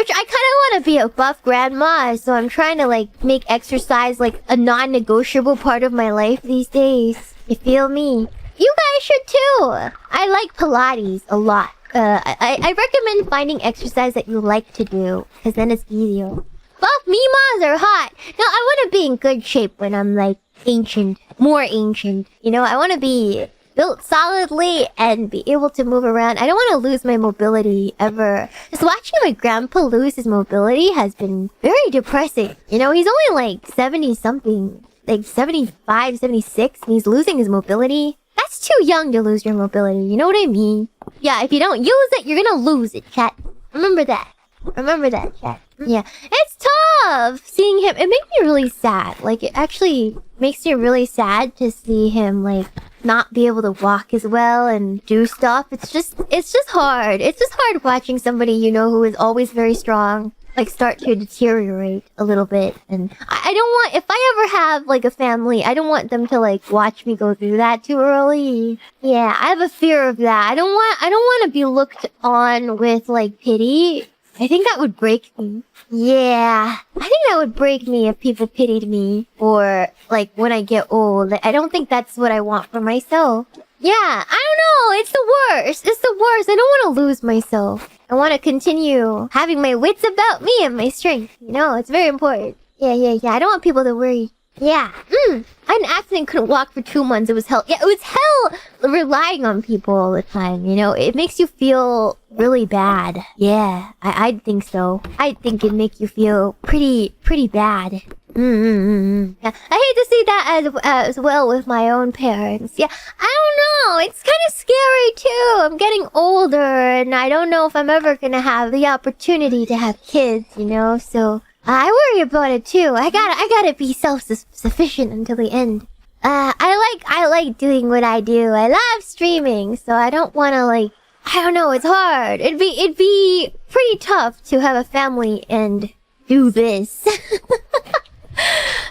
Which I kind of want to be a buff grandma, so I'm trying to like make exercise like a non-negotiable part of my life these days. You feel me? You guys should too. I like Pilates a lot. I recommend finding exercise that you like to do, because then it's easier. Buff mimas are hot. No, I want to be in good shape when I'm like ancient, more ancient. You know, I want to be built solidly and be able to move around. I don't want to lose my mobility ever. Just watching my grandpa lose his mobility has been very depressing. You know, he's only like 70 something, like 75, 76, and he's losing his mobility. That's too young to lose your mobility, you know what I mean? Yeah, if you don't use it, you're gonna lose it, chat. Remember that. Remember that, chat. Yeah. It's tough seeing him. It makes me really sad. Like, it actually makes me really sad to see him, like, not be able to walk as well and do stuff. It's just hard. It's just hard watching somebody, you know, who is always very strong, like, start to deteriorate a little bit. And I don't want, if I ever have, like, a family, I don't want them to, like, watch me go through that too early. Yeah, I have a fear of that. I don't want to be looked on with, like, pity. I think that would break me. Yeah, I think that would break me if people pitied me. Or, like, when I get old. I don't think that's what I want for myself. Yeah, I don't know. It's the worst. It's the worst. I don't want to lose myself. I want to continue having my wits about me and my strength. You know, it's very important. Yeah. I don't want people to worry. Yeah. I had an accident, couldn't walk for 2 months. It was hell. Yeah, it was hell relying on people all the time, you know? It makes you feel really bad. Yeah, I think so. I think it'd make you feel pretty bad. Yeah. I hate to see that as well with my own parents. Yeah, I don't know. It's kind of scary too. I'm getting older and I don't know if I'm ever gonna have the opportunity to have kids, you know? So I worry about it too. I gotta be self-sufficient until the end. I like doing what I do. I love streaming, so I don't wanna like, I don't know, it's hard. It'd be pretty tough to have a family and do this.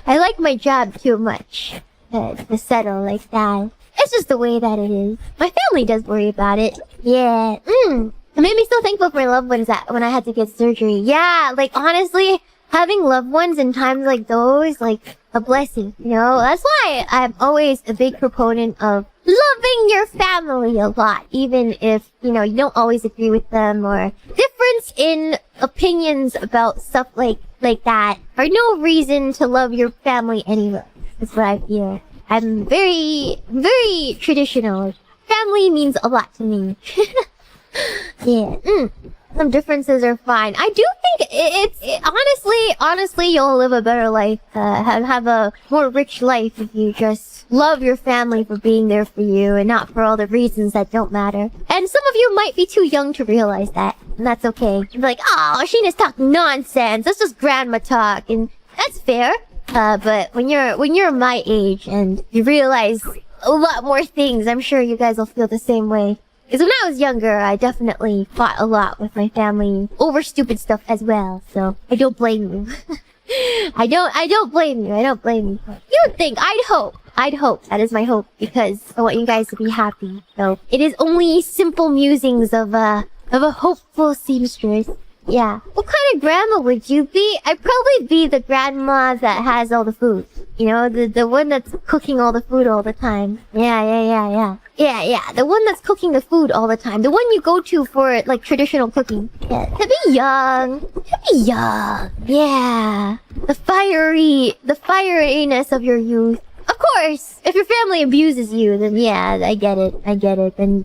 I like my job too much to settle like that. It's just the way that it is. My family does worry about it. Yeah. It made me so thankful for my loved ones that when I had to get surgery. Yeah, like honestly, having loved ones in times like those, like a blessing, you know? That's why I'm always a big proponent of loving your family a lot, even if, you know, you don't always agree with them or difference in opinions about stuff like that are no reason to love your family anyway. That's what I feel. I'm very, very traditional. Family means a lot to me. Yeah. Some differences are fine. I do think honestly, you'll live a better life, have a more rich life if you just love your family for being there for you and not for all the reasons that don't matter. And some of you might be too young to realize that, and that's okay. You'll be like, oh, Sheena's talking nonsense. That's just grandma talk, and that's fair. But when you're my age and you realize a lot more things, I'm sure you guys will feel the same way. Because when I was younger, I definitely fought a lot with my family over stupid stuff as well. So I don't blame you. I don't blame you. I don't blame you. You would think, I'd hope. That is my hope because I want you guys to be happy. So it is only simple musings of a hopeful seamstress. Yeah. What kind of grandma would you be? I'd probably be the grandma that has all the food. You know, the one that's cooking all the food all the time. Yeah. Yeah, the one that's cooking the food all the time. The one you go to for, like, traditional cooking. Yeah, to be young. Yeah. The fieriness of your youth. Of course, if your family abuses you, then yeah, I get it. Then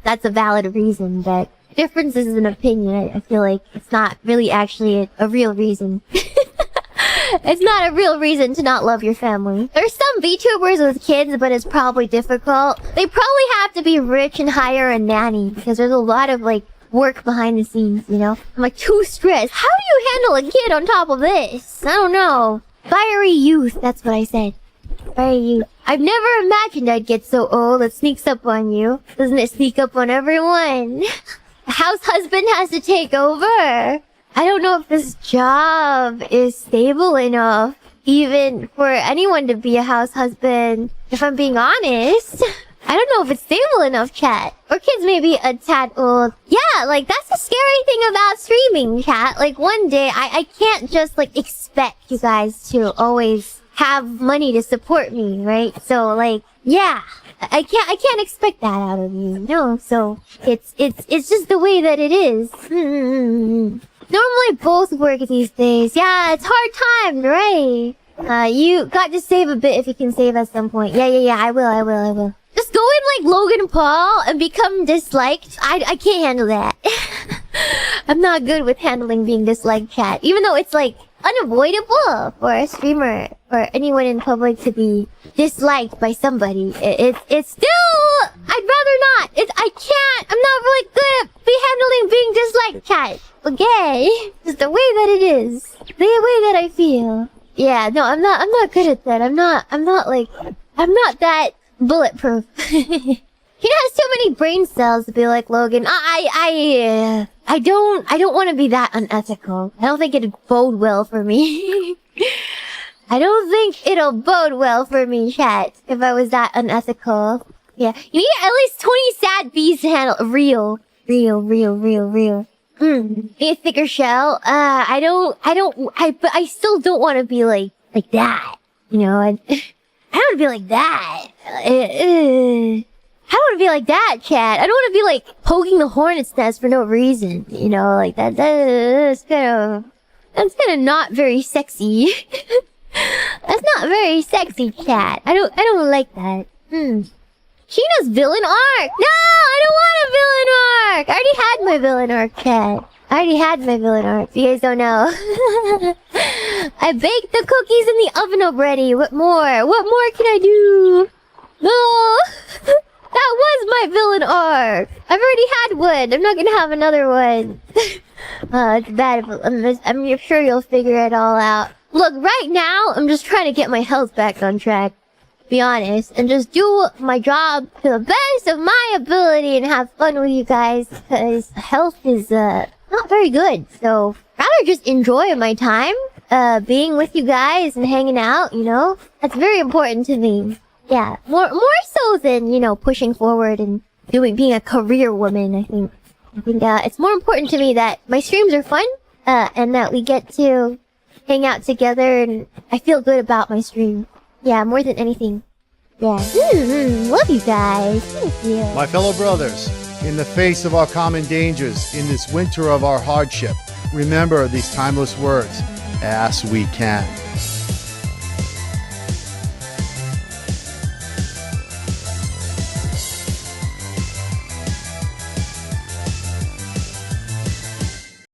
that's a valid reason, but differences in opinion, I feel like it's not really actually a real reason. It's not a real reason to not love your family. There's some VTubers with kids, but it's probably difficult. They probably have to be rich and hire a nanny, because there's a lot of, like, work behind the scenes, you know? I'm, like, too stressed. How do you handle a kid on top of this? I don't know. Fiery youth, that's what I said. Fiery youth. I've never imagined I'd get so old. It sneaks up on you. Doesn't it sneak up on everyone? The house husband has to take over. I don't know if this job is stable enough even for anyone to be a house husband, if I'm being honest. I don't know if it's stable enough, chat. Or kids may be a tad old. Yeah, like, that's the scary thing about streaming, chat. Like, one day, I can't just, like, expect you guys to always have money to support me, right? So, like, yeah. I can't expect that out of you, no. So, it's just the way that it is. Normally, both work these days. Yeah, it's hard time, right? You got to save a bit if you can save at some point. Yeah, I will. Just go in like Logan Paul and become disliked. I can't handle that. I'm not good with handling being disliked, chat. Even though it's like unavoidable for a streamer or anyone in public to be disliked by somebody. It's still, I'd rather not. I'm not really good at handling being disliked, chat. Okay? It's the way that it is. The way that I feel. Yeah, no, I'm not good at that. I'm not that bulletproof. He has too many brain cells to be like Logan. I don't want to be that unethical. I don't think it'd bode well for me. I don't think it'll bode well for me, chat, if I was that unethical. Yeah, you need at least 20 sad bees to handle real. Need a thicker shell. But I still don't want to be like that. You know, I don't want to be like that. I don't want to be like that, chat. I don't want to be like poking the hornet's nest for no reason. You know, like that's kind of not very sexy. That's not very sexy, chat. I don't like that. Shiina's villain arc. No, I don't want a villain arc. I already had my villain arc, chat. I already had my villain arc. If you guys don't know. I baked the cookies in the oven already. What more? What more can I do? No. That was my villain arc. I've already had one. I'm not gonna have another one. It's bad. I'm sure you'll figure it all out. Look, right now, I'm just trying to get my health back on track. Be honest. And just do my job to the best of my ability and have fun with you guys. Because health is, not very good. So, rather just enjoy my time, being with you guys and hanging out, you know? That's very important to me. Yeah, more so than, you know, pushing forward and being a career woman, I think. It's more important to me that my streams are fun, and that we get to hang out together and I feel good about my stream. Yeah, more than anything. Yeah. Love you guys. Thank you. My fellow brothers, in the face of our common dangers, in this winter of our hardship, remember these timeless words, as we can.